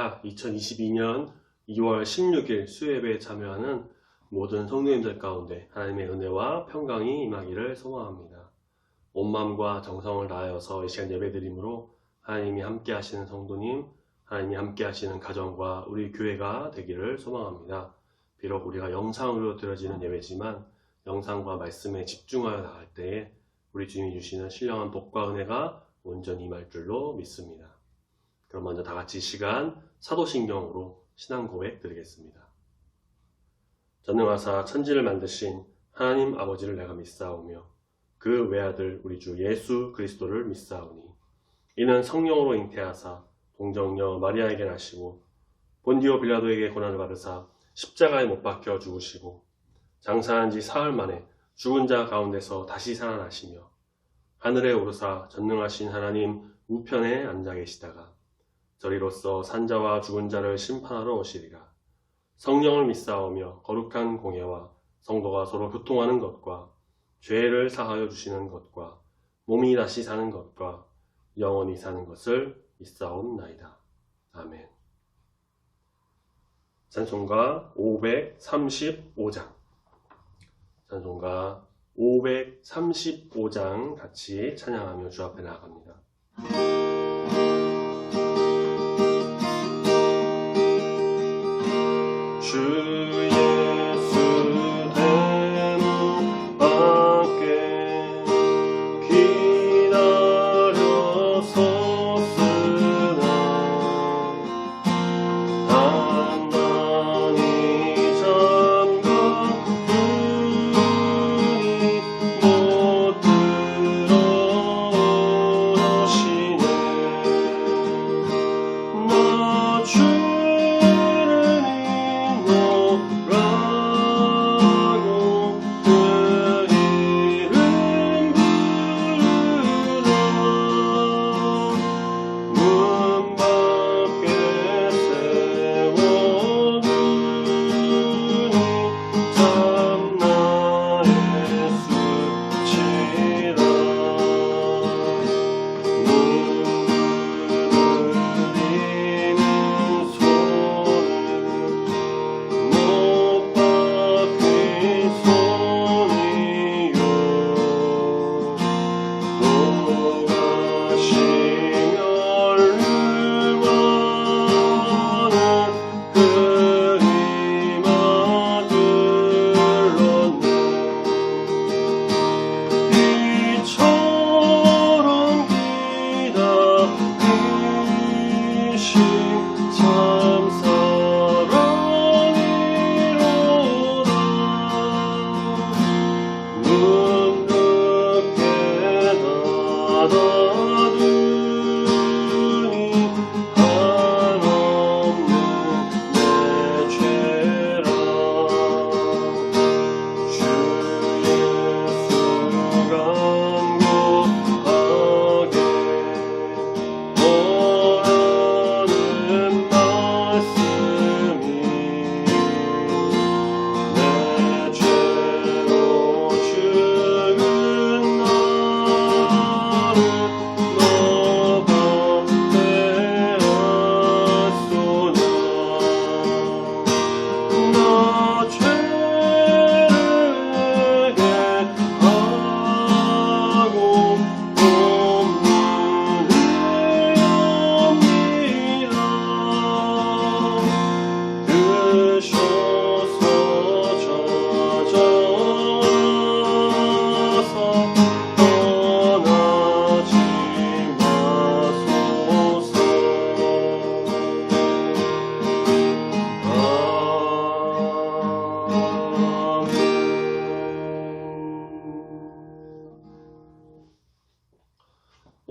할렐루야 2022년 2월 16일 수요예배에 참여하는 모든 성도님들 가운데 하나님의 은혜와 평강이 임하기를 소망합니다. 온 마음과 정성을 다하여서 이 시간 예배드림으로 하나님이 함께 하시는 성도님, 하나님이 함께 하시는 가정과 우리 교회가 되기를 소망합니다. 비록 우리가 영상으로 드려지는 예배지만 영상과 말씀에 집중하여 나갈 때에 우리 주님이 주시는 신령한 복과 은혜가 온전히 임할 줄로 믿습니다. 그럼 먼저 다 같이 시간 사도신경으로 신앙 고백 드리겠습니다. 전능하사 천지를 만드신 하나님 아버지를 내가 믿사오며 그 외아들 우리 주 예수 그리스도를 믿사오니 이는 성령으로 잉태하사 동정녀 마리아에게 나시고 본디오 빌라도에게 고난을 받으사 십자가에 못 박혀 죽으시고 장사한 지 사흘 만에 죽은 자 가운데서 다시 살아나시며 하늘에 오르사 전능하신 하나님 우편에 앉아 계시다가 저리로서 산자와 죽은 자를 심판하러 오시리라. 성령을 믿사오며 거룩한 공예와 성도가 서로 교통하는 것과 죄를 사하여 주시는 것과 몸이 다시 사는 것과 영원히 사는 것을 믿사옵나이다. 아멘. 찬송가 535장 찬송가 535장 같이 찬양하며 주 앞에 나아갑니다. 주 예수 대문 밖에 기다려 섰으나 단단히 잠가 문이 못 들어오시네. 나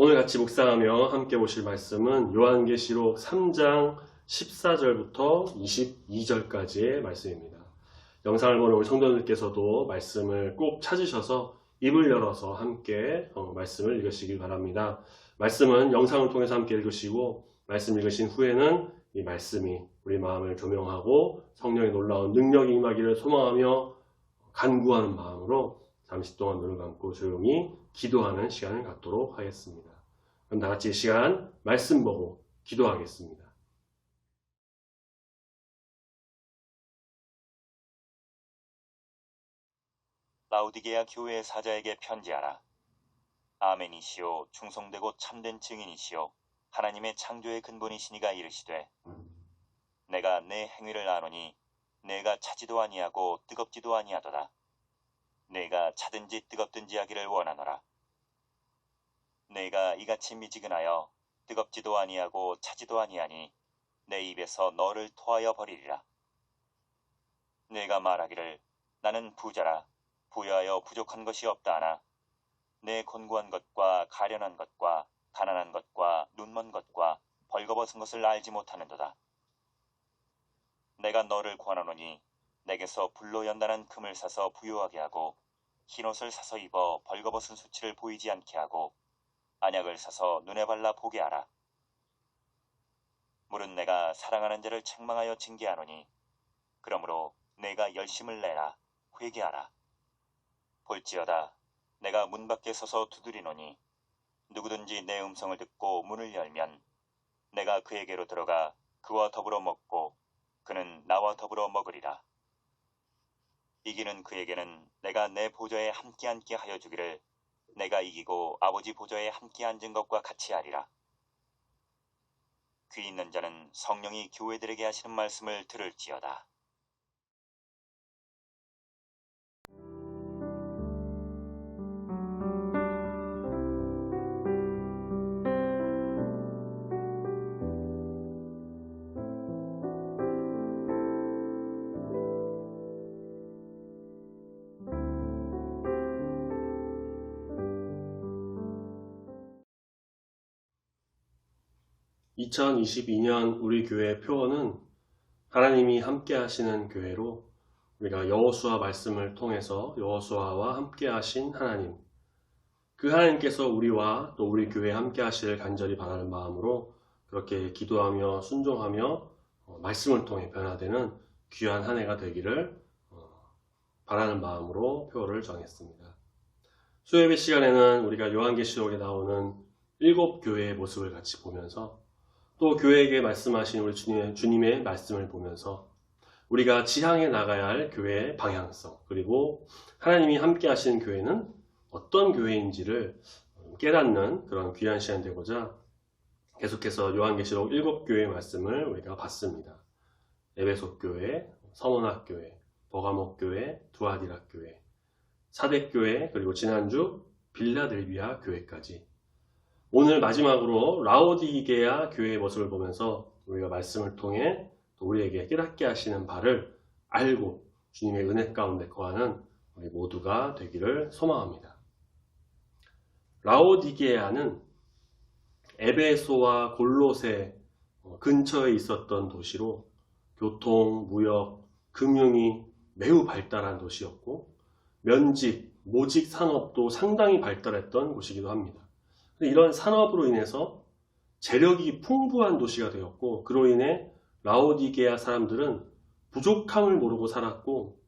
오늘 같이 묵상하며 함께 보실 말씀은 요한계시록 3장 14절부터 22절까지의 말씀입니다. 영상을 보는 우리 성도님들께서도 말씀을 꼭 찾으셔서 입을 열어서 함께 말씀을 읽으시길 바랍니다. 말씀은 영상을 통해서 함께 읽으시고 말씀 읽으신 후에는 이 말씀이 우리 마음을 조명하고 성령의 놀라운 능력이 임하기를 소망하며 간구하는 마음으로 잠시 동안 눈을 감고 조용히 기도하는 시간을 갖도록 하겠습니다. 그럼 다 같이 이 시간 말씀 보고 기도하겠습니다. 라우디게아 교회의 사자에게 편지하라. 아멘이시오 충성되고 참된 증인이시오 하나님의 창조의 근본이시니가 이르시되 내가 내 행위를 아노니 내가 차지도 아니하고 뜨겁지도 아니하도다. 내가 차든지 뜨겁든지 하기를 원하노라. 내가 이같이 미지근하여 뜨겁지도 아니하고 차지도 아니하니 내 입에서 너를 토하여 버리리라. 내가 말하기를 나는 부자라 부여하여 부족한 것이 없다 하나 내 곤고한 것과 가련한 것과 가난한 것과 눈먼 것과 벌거벗은 것을 알지 못하는도다. 내가 너를 권하노니 내게서 불로 연단한 금을 사서 부요하게 하고 흰옷을 사서 입어 벌거벗은 수치를 보이지 않게 하고 안약을 사서 눈에 발라 보게 하라. 물은 내가 사랑하는 자를 책망하여 징계하노니 그러므로 내가 열심을 내라 회개하라. 볼지어다 내가 문 밖에 서서 두드리노니 누구든지 내 음성을 듣고 문을 열면 내가 그에게로 들어가 그와 더불어 먹고 그는 나와 더불어 먹으리라. 이기는 그에게는 내가 내 보좌에 함께 앉게 하여 주기를 내가 이기고 아버지 보좌에 함께 앉은 것과 같이 하리라. 귀 있는 자는 성령이 교회들에게 하시는 말씀을 들을지어다. (2022년) 우리 교회의 표어는 하나님이 함께 하시는 교회로 우리가 여호수아 말씀을 통해서 여호수아와 함께 하신 하나님, 그 하나님께서 우리와 또 우리 교회에 함께 하시길 간절히 바라는 마음으로 그렇게 기도하며 순종하며 말씀을 통해 변화되는 귀한 한 해가 되기를 바라는 마음으로 표어를 정했습니다. 수요예배 시간에는 우리가 요한계시록에 나오는 7교회의 모습을 같이 보면서 또 교회에게 말씀하신 우리 주님의 말씀을 보면서 우리가 지향해 나가야 할 교회의 방향성, 그리고 하나님이 함께 하시는 교회는 어떤 교회인지를 깨닫는 그런 귀한 시간 되고자 계속해서 요한계시록 7교회의 말씀을 우리가 봤습니다. 에베소 교회, 서문학 교회, 버가목 교회, 두아디라 교회, 사대 교회, 그리고 지난주 빌라델비아 교회까지, 오늘 마지막으로 라오디게아 교회의 모습을 보면서 우리가 말씀을 통해 또 우리에게 깨닫게 하시는 바를 알고 주님의 은혜 가운데 거하는 우리 모두가 되기를 소망합니다. 라오디게아는 에베소와 골로새 근처에 있었던 도시로 교통, 무역, 금융이 매우 발달한 도시였고 면직, 모직 산업도 상당히 발달했던 곳이기도 합니다. 이런 산업으로 인해서 재력이 풍부한 도시가 되었고 그로 인해 라오디게아 사람들은 부족함을 모르고 살았고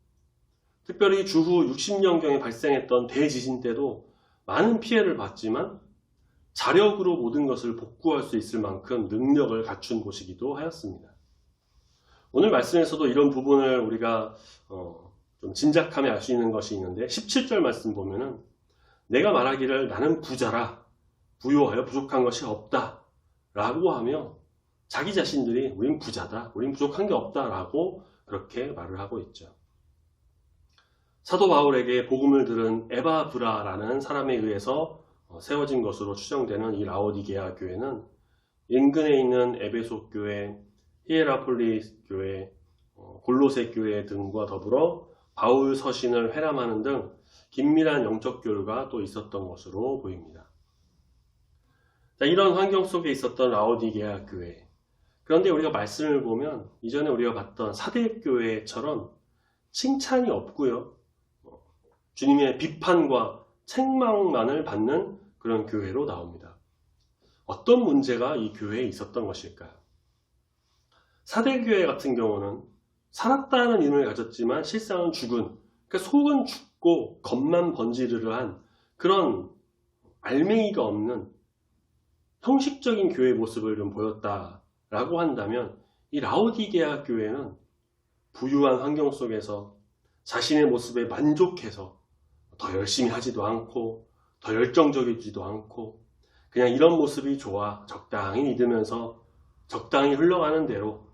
특별히 주후 60년경에 발생했던 대지진 때도 많은 피해를 봤지만 자력으로 모든 것을 복구할 수 있을 만큼 능력을 갖춘 곳이기도 하였습니다. 오늘 말씀에서도 이런 부분을 우리가 좀 짐작하며 알 수 있는 것이 있는데 17절 말씀 보면은 내가 말하기를 나는 부자라 부요하여 부족한 것이 없다 라고 하며 자기 자신들이 우린 부자다, 우린 부족한 게 없다 라고 그렇게 말을 하고 있죠. 사도 바울에게 복음을 들은 에바브라라는 사람에 의해서 세워진 것으로 추정되는 이 라오디게아 교회는 인근에 있는 에베소 교회, 히에라폴리스 교회, 골로새 교회 등과 더불어 바울 서신을 회람하는 등 긴밀한 영적 교류가 또 있었던 것으로 보입니다. 자, 이런 환경 속에 있었던 라오디게아 교회, 그런데 우리가 말씀을 보면 이전에 우리가 봤던 사대 교회처럼 칭찬이 없고요, 주님의 비판과 책망만을 받는 그런 교회로 나옵니다. 어떤 문제가 이 교회에 있었던 것일까요? 사대교회 같은 경우는 살았다는 이름을 가졌지만 실상은 죽은, 그러니까 속은 죽고 겉만 번지르르한 그런 알맹이가 없는 형식적인 교회의 모습을 좀 보였다라고 한다면 이 라오디게아 교회는 부유한 환경 속에서 자신의 모습에 만족해서 더 열심히 하지도 않고 더 열정적이지도 않고 그냥 이런 모습이 좋아. 적당히 믿으면서 적당히 흘러가는 대로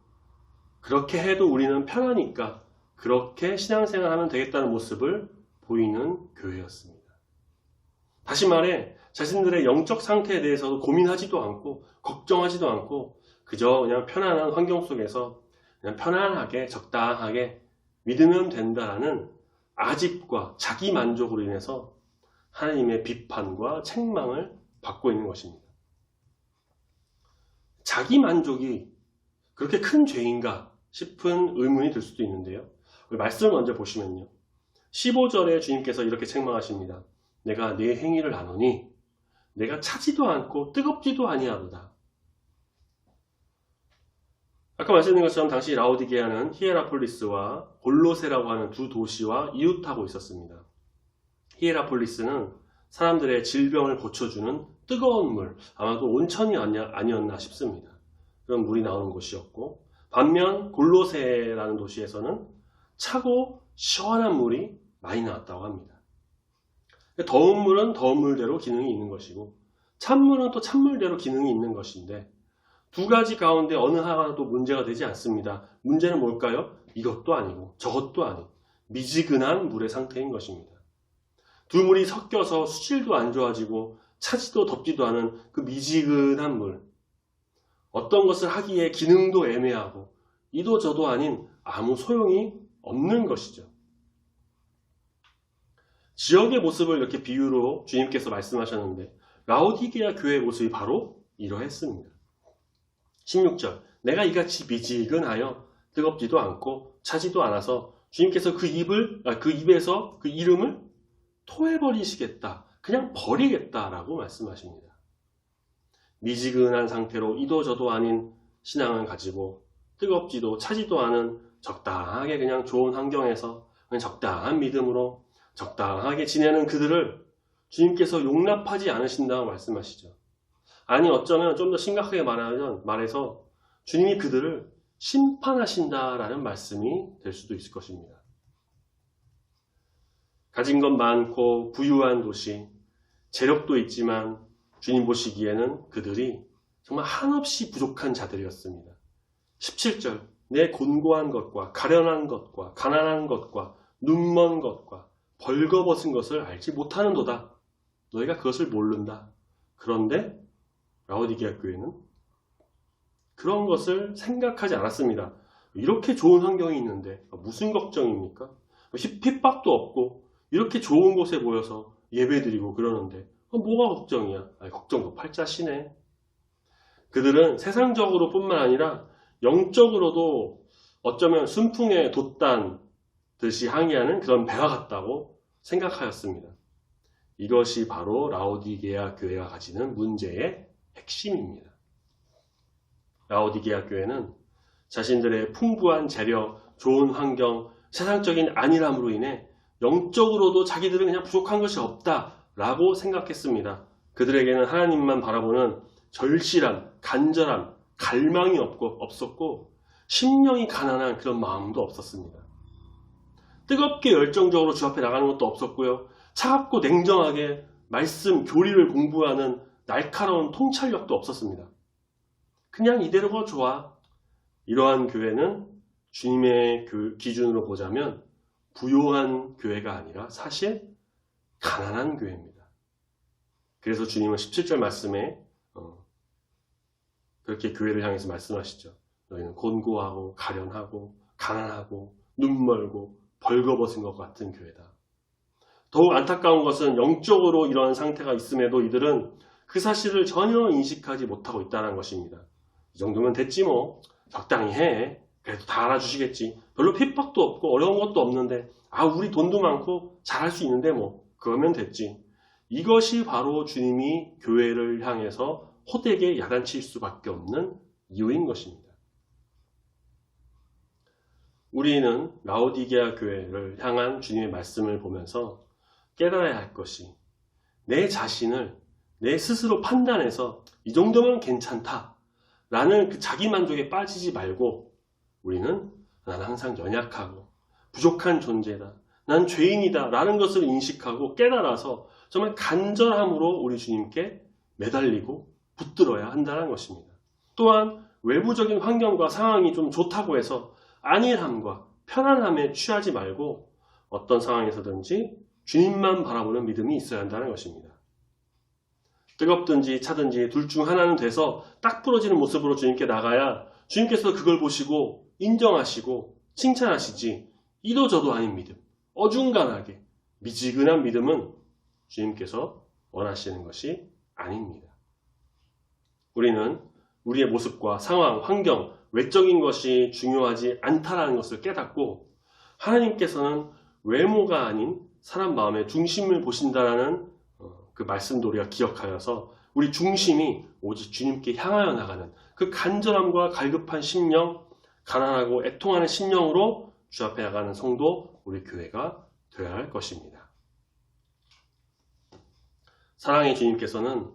그렇게 해도 우리는 편하니까 그렇게 신앙생활하면 되겠다는 모습을 보이는 교회였습니다. 다시 말해 자신들의 영적 상태에 대해서도 고민하지도 않고 걱정하지도 않고 그저 그냥 편안한 환경 속에서 그냥 편안하게 적당하게 믿으면 된다라는 아집과 자기 만족으로 인해서 하나님의 비판과 책망을 받고 있는 것입니다. 자기 만족이 그렇게 큰 죄인가 싶은 의문이 들 수도 있는데요. 말씀을 먼저 보시면요. 15절에 주님께서 이렇게 책망하십니다. 내가 네 행위를 아노니 내가 차지도 않고 뜨겁지도 아니하도다. 아까 말씀드린 것처럼 당시 라오디게아는 히에라폴리스와 골로세라고 하는 두 도시와 이웃하고 있었습니다. 히에라폴리스는 사람들의 질병을 고쳐주는 뜨거운 물, 아마도 온천이 아니었나 싶습니다. 그런 물이 나오는 곳이었고, 반면 골로세라는 도시에서는 차고 시원한 물이 많이 나왔다고 합니다. 더운 물은 더운 물대로 기능이 있는 것이고 찬물은 또 찬물대로 기능이 있는 것인데 두 가지 가운데 어느 하나도 문제가 되지 않습니다. 문제는 뭘까요? 이것도 아니고 저것도 아니고 미지근한 물의 상태인 것입니다. 두 물이 섞여서 수질도 안 좋아지고 차지도 덥지도 않은 그 미지근한 물. 어떤 것을 하기에 기능도 애매하고 이도 저도 아닌 아무 소용이 없는 것이죠. 지역의 모습을 이렇게 비유로 주님께서 말씀하셨는데 라오디게아 교회의 모습이 바로 이러했습니다. 16절 내가 이같이 미지근하여 뜨겁지도 않고 차지도 않아서 주님께서 그 입에서 그 이름을 토해버리시겠다. 그냥 버리겠다라고 말씀하십니다. 미지근한 상태로 이도 저도 아닌 신앙을 가지고 뜨겁지도 차지도 않은 적당하게 그냥 좋은 환경에서 그냥 적당한 믿음으로 적당하게 지내는 그들을 주님께서 용납하지 않으신다고 말씀하시죠. 아니 어쩌면 좀 더 심각하게 말해서 주님이 그들을 심판하신다라는 말씀이 될 수도 있을 것입니다. 가진 것 많고 부유한 도시, 재력도 있지만 주님 보시기에는 그들이 정말 한없이 부족한 자들이었습니다. 17절 내 곤고한 것과 가련한 것과 가난한 것과 눈먼 것과 벌거벗은 것을 알지 못하는도다. 너희가 그것을 모른다. 그런데 라오디게아 교회는 그런 것을 생각하지 않았습니다. 이렇게 좋은 환경이 있는데 무슨 걱정입니까? 핍박도 없고 이렇게 좋은 곳에 모여서 예배드리고 그러는데 뭐가 걱정이야? 걱정도 팔자시네. 그들은 세상적으로 뿐만 아니라 영적으로도 어쩌면 순풍에 돛단 듯이 항해하는 그런 배와 같다고 생각하였습니다. 이것이 바로 라오디게아 교회가 가지는 문제의 핵심입니다. 라오디게아 교회는 자신들의 풍부한 재력, 좋은 환경, 세상적인 안일함으로 인해 영적으로도 자기들은 그냥 부족한 것이 없다라고 생각했습니다. 그들에게는 하나님만 바라보는 절실함, 간절함, 갈망이 없었고 심령이 가난한 그런 마음도 없었습니다. 뜨겁게 열정적으로 주 앞에 나가는 것도 없었고요. 차갑고 냉정하게 말씀, 교리를 공부하는 날카로운 통찰력도 없었습니다. 그냥 이대로가 좋아. 이러한 교회는 주님의 기준으로 보자면 부요한 교회가 아니라 사실 가난한 교회입니다. 그래서 주님은 17절 말씀에 그렇게 교회를 향해서 말씀하시죠. 너희는 곤고하고 가련하고 가난하고 눈멀고 벌거벗은 것 같은 교회다. 더욱 안타까운 것은 영적으로 이러한 상태가 있음에도 이들은 그 사실을 전혀 인식하지 못하고 있다는 것입니다. 이 정도면 됐지 뭐. 적당히 해. 그래도 다 알아주시겠지. 별로 핍박도 없고 어려운 것도 없는데 우리 돈도 많고 잘할 수 있는데 뭐 그러면 됐지. 이것이 바로 주님이 교회를 향해서 호되게 야단칠 수밖에 없는 이유인 것입니다. 우리는 라오디게아 교회를 향한 주님의 말씀을 보면서 깨달아야 할 것이 내 자신을 내 스스로 판단해서 이 정도면 괜찮다 라는 그 자기 만족에 빠지지 말고 우리는 나는 항상 연약하고 부족한 존재다. 난 죄인이다 라는 것을 인식하고 깨달아서 정말 간절함으로 우리 주님께 매달리고 붙들어야 한다는 것입니다. 또한 외부적인 환경과 상황이 좀 좋다고 해서 안일함과 편안함에 취하지 말고 어떤 상황에서든지 주님만 바라보는 믿음이 있어야 한다는 것입니다. 뜨겁든지 차든지 둘 중 하나는 돼서 딱 부러지는 모습으로 주님께 나가야 주님께서 그걸 보시고 인정하시고 칭찬하시지, 이도저도 아닌 믿음, 어중간하게 미지근한 믿음은 주님께서 원하시는 것이 아닙니다. 우리는 우리의 모습과 상황, 환경, 외적인 것이 중요하지 않다라는 것을 깨닫고 하나님께서는 외모가 아닌 사람 마음의 중심을 보신다라는 그 말씀도 우리가 기억하여서 우리 중심이 오직 주님께 향하여 나가는 그 간절함과 갈급한 심령, 가난하고 애통하는 심령으로 주 앞에 나가는 성도, 우리 교회가 되어야 할 것입니다. 사랑의 주님께서는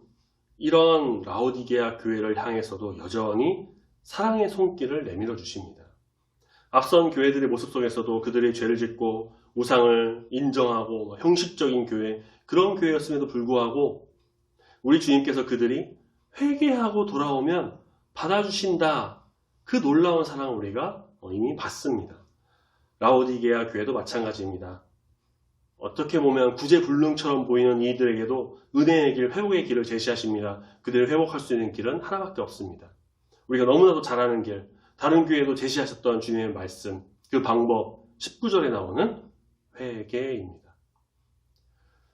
이런 라오디게아 교회를 향해서도 여전히 사랑의 손길을 내밀어 주십니다. 앞선 교회들의 모습 속에서도 그들의 죄를 짓고 우상을 인정하고 형식적인 교회, 그런 교회였음에도 불구하고 우리 주님께서 그들이 회개하고 돌아오면 받아주신다, 그 놀라운 사랑을 우리가 이미 봤습니다. 라오디게아 교회도 마찬가지입니다. 어떻게 보면 구제불능처럼 보이는 이들에게도 은혜의 길, 회복의 길을 제시하십니다. 그들을 회복할 수 있는 길은 하나밖에 없습니다. 우리가 너무나도 잘 아는 길, 다른 교회도 제시하셨던 주님의 말씀, 그 방법, 19절에 나오는 회개입니다.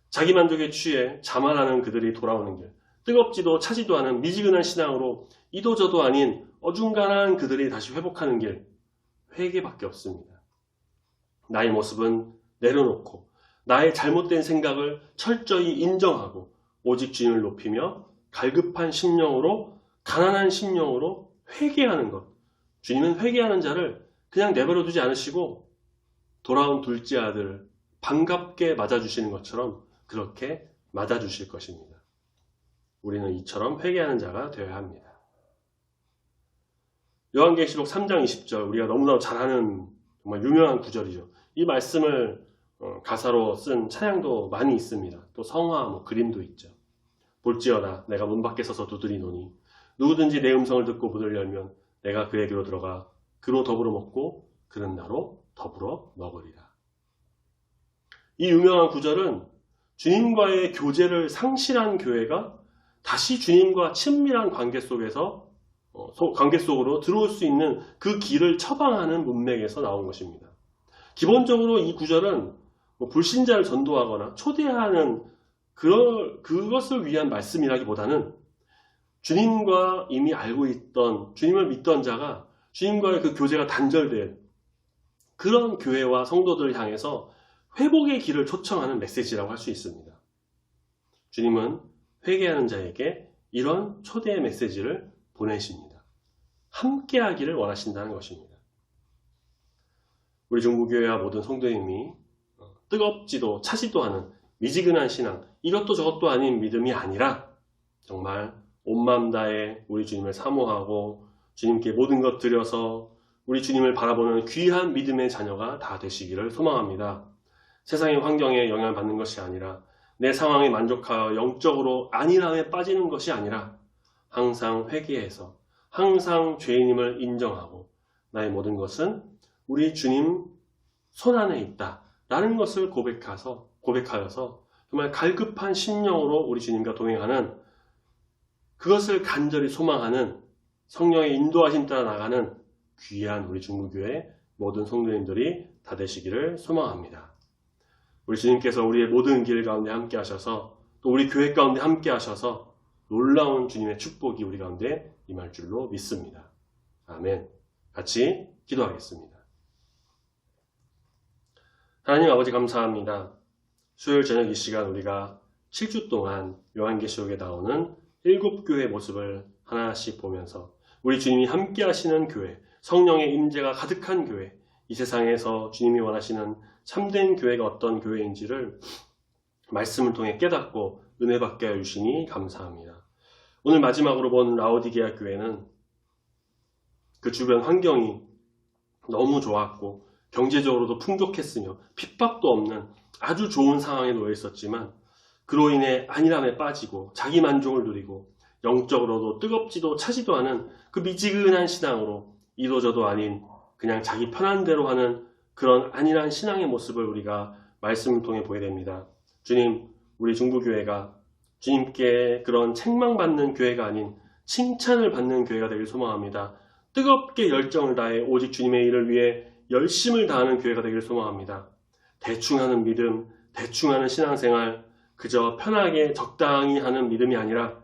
자기 만족에 취해 자만하는 그들이 돌아오는 길, 뜨겁지도 차지도 않은 미지근한 신앙으로 이도저도 아닌 어중간한 그들이 다시 회복하는 길, 회개밖에 없습니다. 나의 모습은 내려놓고 나의 잘못된 생각을 철저히 인정하고 오직 주님을 높이며 갈급한 심령으로, 가난한 심령으로 회개하는 것. 주님은 회개하는 자를 그냥 내버려 두지 않으시고 돌아온 둘째 아들을 반갑게 맞아주시는 것처럼 그렇게 맞아주실 것입니다. 우리는 이처럼 회개하는 자가 되어야 합니다. 요한계시록 3장 20절, 우리가 너무나 잘 아는 정말 유명한 구절이죠. 이 말씀을 가사로 쓴 찬양도 많이 있습니다. 또 성화, 그림도 있죠. 볼지어다 내가 문 밖에 서서 두드리노니 누구든지 내 음성을 듣고 문을 열면 내가 그에게로 들어가 그로 더불어 먹고 그는 나로 더불어 먹으리라. 이 유명한 구절은 주님과의 교제를 상실한 교회가 다시 주님과 친밀한 관계 속에서 관계 속으로 들어올 수 있는 그 길을 처방하는 문맥에서 나온 것입니다. 기본적으로 이 구절은 불신자를 전도하거나 초대하는 그것을 위한 말씀이라기보다는 주님과 이미 알고 있던, 주님을 믿던 자가 주님과의 그 교제가 단절된 그런 교회와 성도들을 향해서 회복의 길을 초청하는 메시지라고 할 수 있습니다. 주님은 회개하는 자에게 이런 초대의 메시지를 보내십니다. 함께하기를 원하신다는 것입니다. 우리 중부교회와 모든 성도님이 뜨겁지도 차지도 않은 미지근한 신앙, 이것도 저것도 아닌 믿음이 아니라 정말 온 마음 다해 우리 주님을 사모하고 주님께 모든 것 드려서 우리 주님을 바라보는 귀한 믿음의 자녀가 다 되시기를 소망합니다. 세상의 환경에 영향을 받는 것이 아니라 내 상황에 만족하여 영적으로 안일함에 빠지는 것이 아니라 항상 회개해서 항상 죄인임을 인정하고 나의 모든 것은 우리 주님 손 안에 있다 라는 것을 고백하여서 정말 갈급한 심령으로 우리 주님과 동행하는, 그것을 간절히 소망하는, 성령의 인도하심 따라 나가는 귀한 우리 중부교회 모든 성도님들이 다 되시기를 소망합니다. 우리 주님께서 우리의 모든 길 가운데 함께 하셔서 또 우리 교회 가운데 함께 하셔서 놀라운 주님의 축복이 우리 가운데 임할 줄로 믿습니다. 아멘. 같이 기도하겠습니다. 하나님 아버지 감사합니다. 수요일 저녁 이 시간 우리가 7주 동안 요한계시록에 나오는 7교회의 모습을 하나씩 보면서 우리 주님이 함께 하시는 교회, 성령의 임재가 가득한 교회, 이 세상에서 주님이 원하시는 참된 교회가 어떤 교회인지를 말씀을 통해 깨닫고 은혜 받게 하여 주시니 감사합니다. 오늘 마지막으로 본 라오디게아 교회는 그 주변 환경이 너무 좋았고 경제적으로도 풍족했으며 핍박도 없는 아주 좋은 상황에 놓여 있었지만 그로 인해 안일함에 빠지고 자기 만족을 누리고 영적으로도 뜨겁지도 차지도 않은 그 미지근한 신앙으로 이도저도 아닌 그냥 자기 편한 대로 하는 그런 안일한 신앙의 모습을 우리가 말씀을 통해 보게 됩니다. 주님, 우리 중부교회가 주님께 그런 책망받는 교회가 아닌 칭찬을 받는 교회가 되길 소망합니다. 뜨겁게 열정을 다해 오직 주님의 일을 위해 열심을 다하는 교회가 되길 소망합니다. 대충 하는 믿음, 대충 하는 신앙생활, 그저 편하게 적당히 하는 믿음이 아니라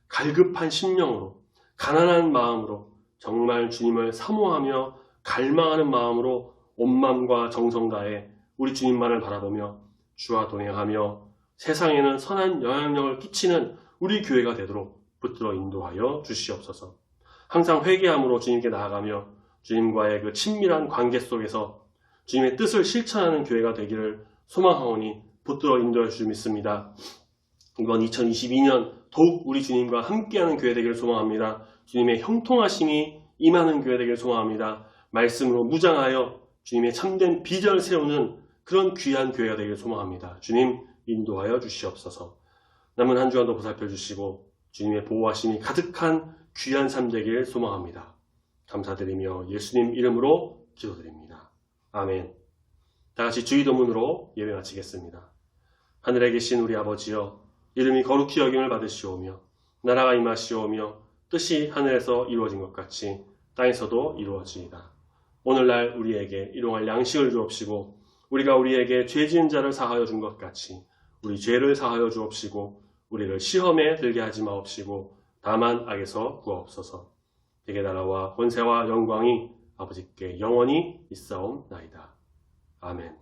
갈급한 심령으로, 가난한 마음으로 정말 주님을 사모하며 갈망하는 마음으로 온 마음과 정성 다해 우리 주님만을 바라보며 주와 동행하며 세상에는 선한 영향력을 끼치는 우리 교회가 되도록 붙들어 인도하여 주시옵소서. 항상 회개함으로 주님께 나아가며 주님과의 그 친밀한 관계 속에서 주님의 뜻을 실천하는 교회가 되기를 소망하오니 붙들어 인도해 주실 믿습니다. 이번 2022년 더욱 우리 주님과 함께하는 교회 되기를 소망합니다. 주님의 형통하심이 임하는 교회 되기를 소망합니다. 말씀으로 무장하여 주님의 참된 비전을 세우는 그런 귀한 교회가 되기를 소망합니다. 주님 인도하여 주시옵소서. 남은 한 주간도 보살펴 주시고 주님의 보호하심이 가득한 귀한 삶 되기를 소망합니다. 감사드리며 예수님 이름으로 기도드립니다. 아멘. 다같이 주의도문으로 예배 마치겠습니다. 하늘에 계신 우리 아버지여, 이름이 거룩히 여김을 받으시오며 나라가 임하시오며 뜻이 하늘에서 이루어진 것 같이 땅에서도 이루어지이다. 오늘날 우리에게 일용할 양식을 주옵시고 우리가 우리에게 죄 지은 자를 사하여 준 것 같이 우리 죄를 사하여 주옵시고 우리를 시험에 들게 하지 마옵시고 다만 악에서 구하옵소서. 대개 나라와 권세와 영광이 아버지께 영원히 있사옵나이다. 아멘.